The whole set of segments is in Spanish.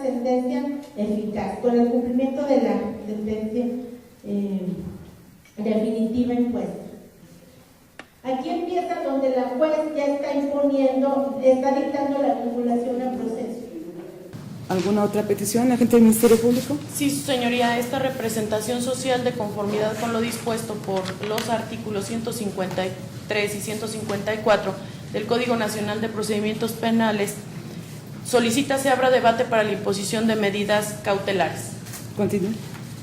sentencia eficaz, con el cumplimiento de la sentencia definitiva impuesta. Aquí empieza donde la juez ya está imponiendo, está dictando la vinculación al proceso. ¿Alguna otra petición, agente del Ministerio Público? Sí, su señoría, esta representación social de conformidad con lo dispuesto por los artículos 153 y 154 del Código Nacional de Procedimientos Penales solicita se abra debate para la imposición de medidas cautelares. Continúe.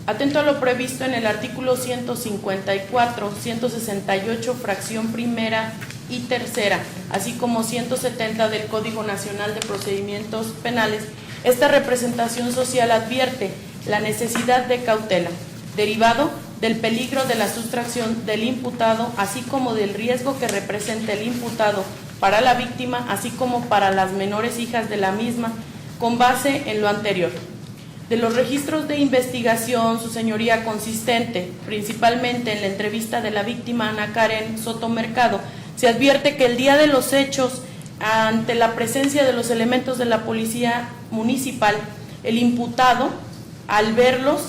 Atento a lo previsto en el artículo 154, 168, fracción primera y tercera, así como 170 del Código Nacional de Procedimientos Penales, esta representación social advierte la necesidad de cautela, derivado del peligro de la sustracción del imputado, así como del riesgo que representa el imputado para la víctima, así como para las menores hijas de la misma, con base en lo anterior. De los registros de investigación, su señoría, consistente principalmente en la entrevista de la víctima Ana Karen Soto Mercado, se advierte que el día de los hechos, ante la presencia de los elementos de la policía municipal, el imputado, al verlos,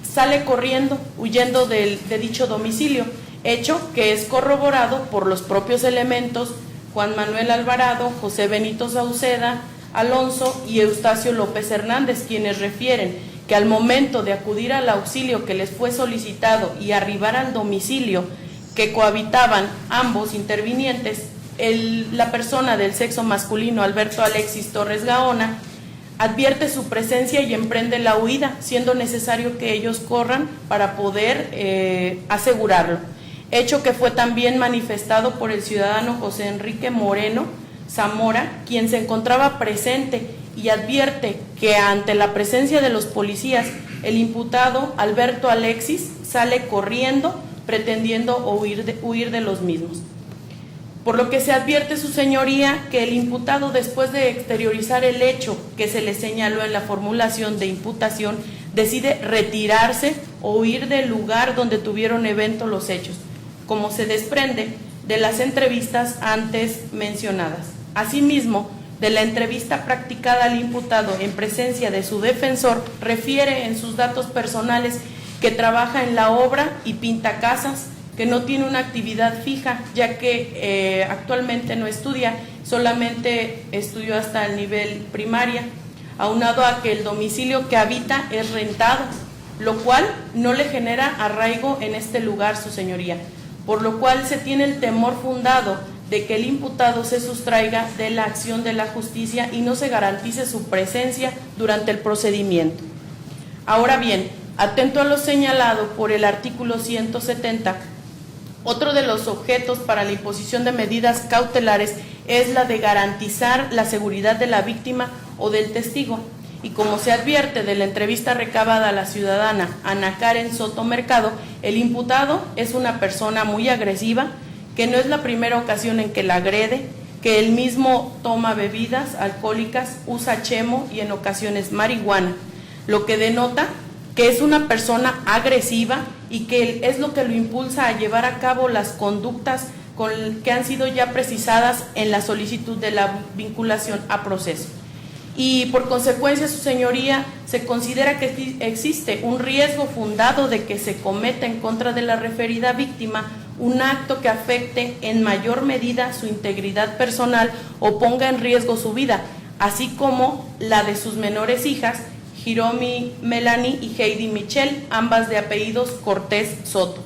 sale corriendo, huyendo de dicho domicilio, hecho que es corroborado por los propios elementos Juan Manuel Alvarado, José Benito Sauceda, Alonso y Eustacio López Hernández, quienes refieren que al momento de acudir al auxilio que les fue solicitado y arribar al domicilio que cohabitaban ambos intervinientes, la persona del sexo masculino, Alberto Alexis Torres Gaona, advierte su presencia y emprende la huida, siendo necesario que ellos corran para poder asegurarlo. Hecho que fue también manifestado por el ciudadano José Enrique Moreno Zamora, quien se encontraba presente y advierte que ante la presencia de los policías, el imputado Alberto Alexis sale corriendo pretendiendo huir de los mismos. Por lo que se advierte, su señoría, que el imputado, después de exteriorizar el hecho que se le señaló en la formulación de imputación, decide retirarse o huir del lugar donde tuvieron evento los hechos, como se desprende de las entrevistas antes mencionadas. Asimismo, de la entrevista practicada al imputado en presencia de su defensor, refiere en sus datos personales que trabaja en la obra y pinta casas, que no tiene una actividad fija, ya que actualmente no estudia, solamente estudió hasta el nivel primaria, aunado a que el domicilio que habita es rentado, lo cual no le genera arraigo en este lugar, su señoría, por lo cual se tiene el temor fundado de que el imputado se sustraiga de la acción de la justicia y no se garantice su presencia durante el procedimiento. Ahora bien, atento a lo señalado por el artículo 170, otro de los objetos para la imposición de medidas cautelares es la de garantizar la seguridad de la víctima o del testigo. Y como se advierte de la entrevista recabada a la ciudadana Ana Karen Soto Mercado, el imputado es una persona muy agresiva, que no es la primera ocasión en que la agrede, que él mismo toma bebidas alcohólicas, usa chemo y en ocasiones marihuana, lo que denota que es una persona agresiva y que es lo que lo impulsa a llevar a cabo las conductas que han sido ya precisadas en la solicitud de la vinculación a proceso. Y por consecuencia, su señoría, se considera que existe un riesgo fundado de que se cometa en contra de la referida víctima un acto que afecte en mayor medida su integridad personal o ponga en riesgo su vida, así como la de sus menores hijas, Hiromi Melanie y Heidi Michelle, ambas de apellidos Cortés Soto.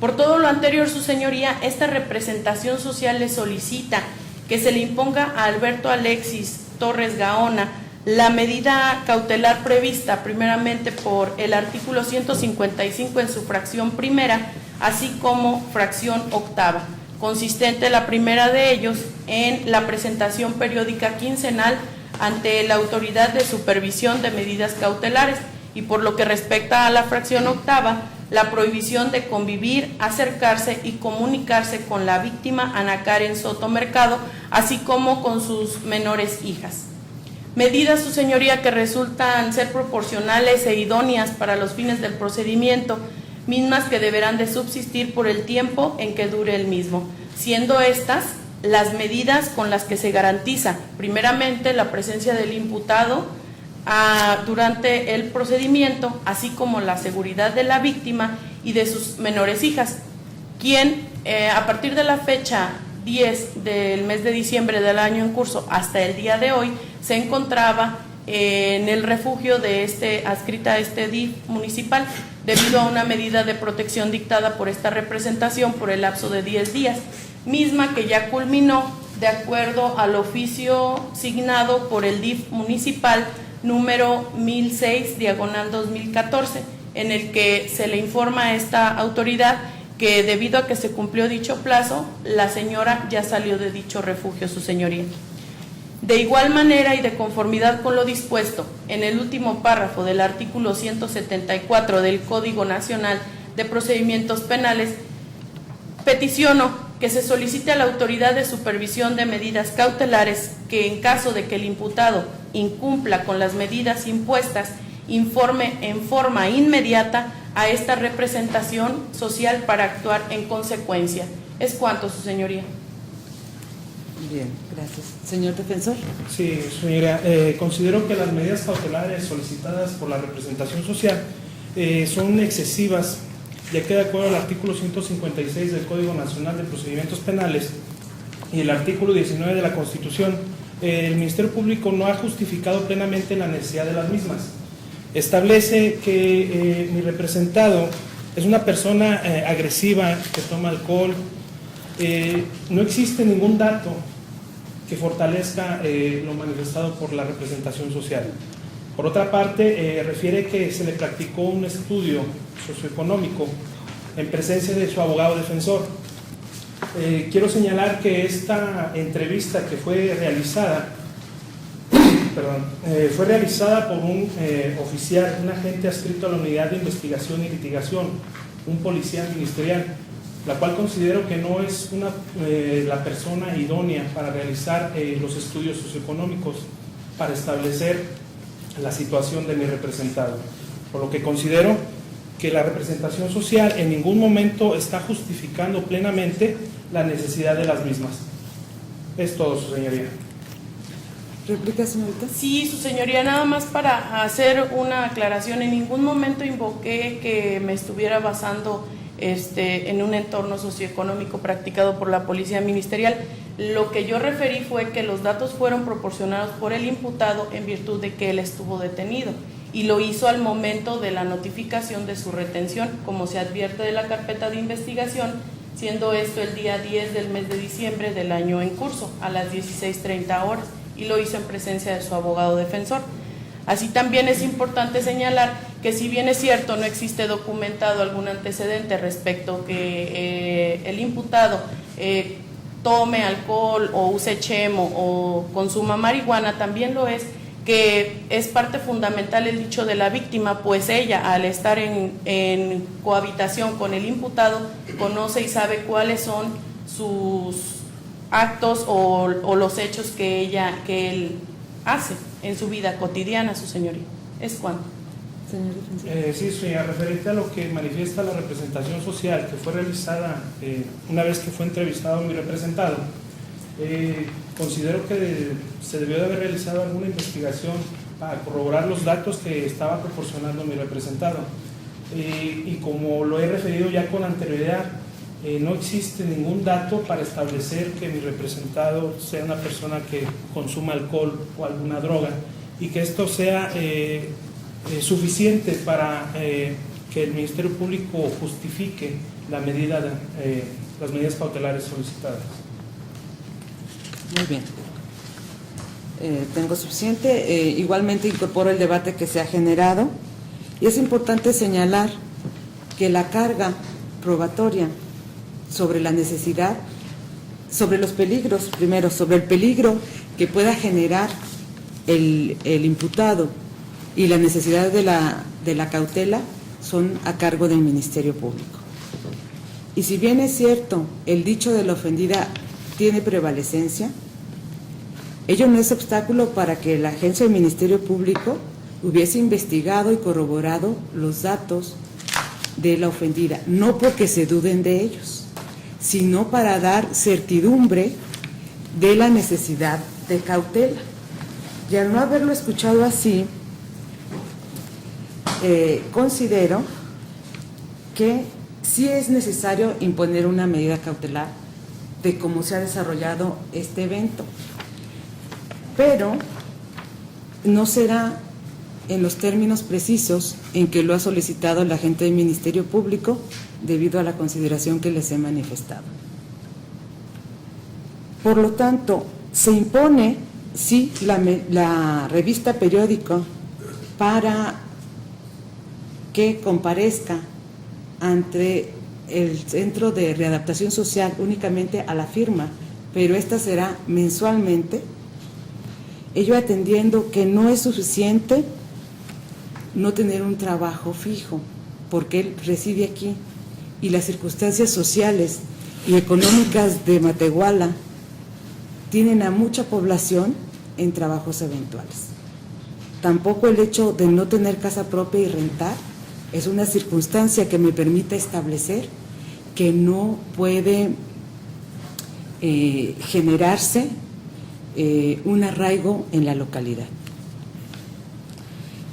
Por todo lo anterior, su señoría, esta representación social le solicita que se le imponga a Alberto Alexis Torres Gaona la medida cautelar prevista primeramente por el artículo 155 en su fracción primera, así como fracción octava, consistente la primera de ellos en la presentación periódica quincenal ante la Autoridad de Supervisión de Medidas Cautelares, y por lo que respecta a la fracción octava, la prohibición de convivir, acercarse y comunicarse con la víctima Ana Karen Soto Mercado, así como con sus menores hijas. Medidas, su señoría, que resultan ser proporcionales e idóneas para los fines del procedimiento, mismas que deberán de subsistir por el tiempo en que dure el mismo, siendo estas las medidas con las que se garantiza, primeramente, la presencia del imputado durante el procedimiento, así como la seguridad de la víctima y de sus menores hijas, quien a partir de la fecha 10 del mes de diciembre del año en curso hasta el día de hoy se encontraba en el refugio de adscrita a este DIF municipal, debido a una medida de protección dictada por esta representación por el lapso de 10 días, misma que ya culminó de acuerdo al oficio signado por el DIF municipal número 1006/2014, en el que se le informa a esta autoridad que debido a que se cumplió dicho plazo, la señora ya salió de dicho refugio, su señoría. De igual manera y de conformidad con lo dispuesto en el último párrafo del artículo 174 del Código Nacional de Procedimientos Penales, peticiono que se solicite a la autoridad de supervisión de medidas cautelares que, en caso de que el imputado incumpla con las medidas impuestas, informe en forma inmediata a esta representación social para actuar en consecuencia. Es cuanto, su señoría. Bien, gracias. Señor defensor. Sí, señora, considero que las medidas cautelares solicitadas por la representación social son excesivas, ya que de acuerdo al artículo 156 del Código Nacional de Procedimientos Penales y el artículo 19 de la Constitución, el Ministerio Público no ha justificado plenamente la necesidad de las mismas. Establece que mi representado es una persona agresiva, que toma alcohol. No existe ningún dato que fortalezca lo manifestado por la representación social. Por otra parte, refiere que se le practicó un estudio socioeconómico en presencia de su abogado defensor. Quiero señalar que esta entrevista que fue realizada, fue realizada por un oficial, un agente adscrito a la Unidad de Investigación y Litigación, un policía ministerial, la cual considero que no es la persona idónea para realizar los estudios socioeconómicos para establecer la situación de mi representado, por lo que considero que la representación social en ningún momento está justificando plenamente la necesidad de las mismas. Es todo, su señoría. ¿Réplica, señorita? Sí, su señoría, nada más para hacer una aclaración, en ningún momento invoqué que me estuviera basando en un entorno socioeconómico practicado por la Policía Ministerial. Lo que yo referí fue que los datos fueron proporcionados por el imputado en virtud de que él estuvo detenido y lo hizo al momento de la notificación de su retención, como se advierte de la carpeta de investigación, siendo esto el día 10 del mes de diciembre del año en curso, a las 16:30 horas, y lo hizo en presencia de su abogado defensor. Así también es importante señalar que, si bien es cierto no existe documentado algún antecedente respecto que el imputado tome alcohol o use chemo o consuma marihuana, también lo es que es parte fundamental el dicho de la víctima, pues ella, al estar en cohabitación con el imputado, conoce y sabe cuáles son sus actos o los hechos que él hace en su vida cotidiana, su señoría. ¿Es cuánto? Señor defensor. Sí, señora, referente a lo que manifiesta la representación social que fue realizada una vez que fue entrevistado mi representado, considero que se debió de haber realizado alguna investigación para corroborar los datos que estaba proporcionando mi representado. Y como lo he referido ya con anterioridad, no existe ningún dato para establecer que mi representado sea una persona que consuma alcohol o alguna droga, y que esto sea suficiente para que el Ministerio Público justifique las medidas cautelares solicitadas. Muy bien. Tengo suficiente. Igualmente incorporo el debate que se ha generado, y es importante señalar que la carga probatoria sobre la necesidad, sobre los peligros, primero, sobre el peligro que pueda generar el imputado y la necesidad de la cautela, son a cargo del Ministerio Público. Y si bien es cierto, el dicho de la ofendida tiene prevalecencia, ello no es obstáculo para que la agencia del Ministerio Público hubiese investigado y corroborado los datos de la ofendida, no porque se duden de ellos, sino para dar certidumbre de la necesidad de cautela. Y al no haberlo escuchado así, considero que sí es necesario imponer una medida cautelar de cómo se ha desarrollado este evento, pero no será en los términos precisos en que lo ha solicitado la agente del Ministerio Público debido a la consideración que les he manifestado. Por lo tanto, se impone, sí, la revista periódica para que comparezca ante el Centro de Readaptación Social únicamente a la firma, pero esta será mensualmente, ello atendiendo que no es suficiente no tener un trabajo fijo, porque él reside aquí y las circunstancias sociales y económicas de Matehuala tienen a mucha población en trabajos eventuales. Tampoco el hecho de no tener casa propia y rentar es una circunstancia que me permite establecer que no puede generarse un arraigo en la localidad.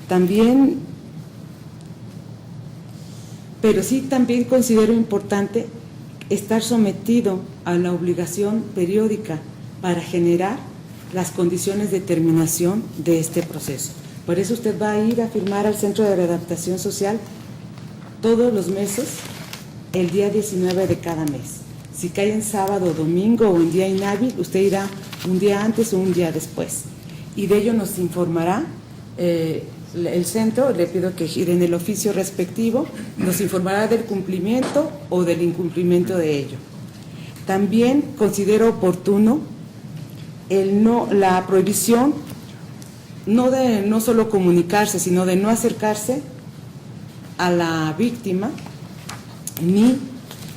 También, pero sí también considero importante estar sometido a la obligación periódica para generar las condiciones de terminación de este proceso. Por eso usted va a ir a firmar al Centro de Readaptación Social todos los meses, el día 19 de cada mes. Si cae en sábado, domingo o en día inhábil, usted irá un día antes o un día después. Y de ello nos informará el centro. Le pido que gire en el oficio respectivo, nos informará del cumplimiento o del incumplimiento de ello. También considero oportuno la prohibición no de no solo comunicarse, sino de no acercarse a la víctima, ni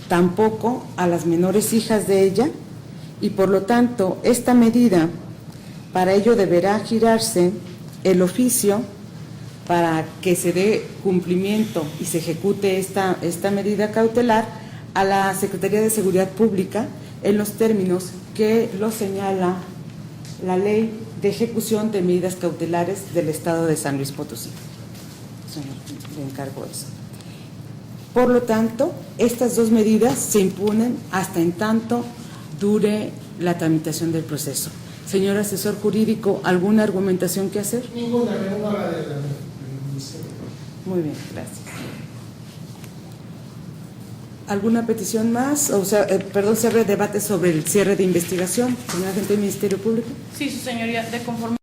tampoco a las menores hijas de ella, y por lo tanto esta medida, para ello deberá girarse el oficio para que se dé cumplimiento y se ejecute esta medida cautelar a la Secretaría de Seguridad Pública en los términos que lo señala la Ley de Ejecución de Medidas Cautelares del Estado de San Luis Potosí. Señor, le encargo eso. Por lo tanto, estas dos medidas se imponen hasta en tanto dure la tramitación del proceso. Señor asesor jurídico, ¿alguna argumentación que hacer? Ninguna, la del ministerio. Muy bien, gracias. ¿Alguna petición más? O sea, se abre debate sobre el cierre de investigación, señor agente del Ministerio Público. Sí, su señoría, de conformidad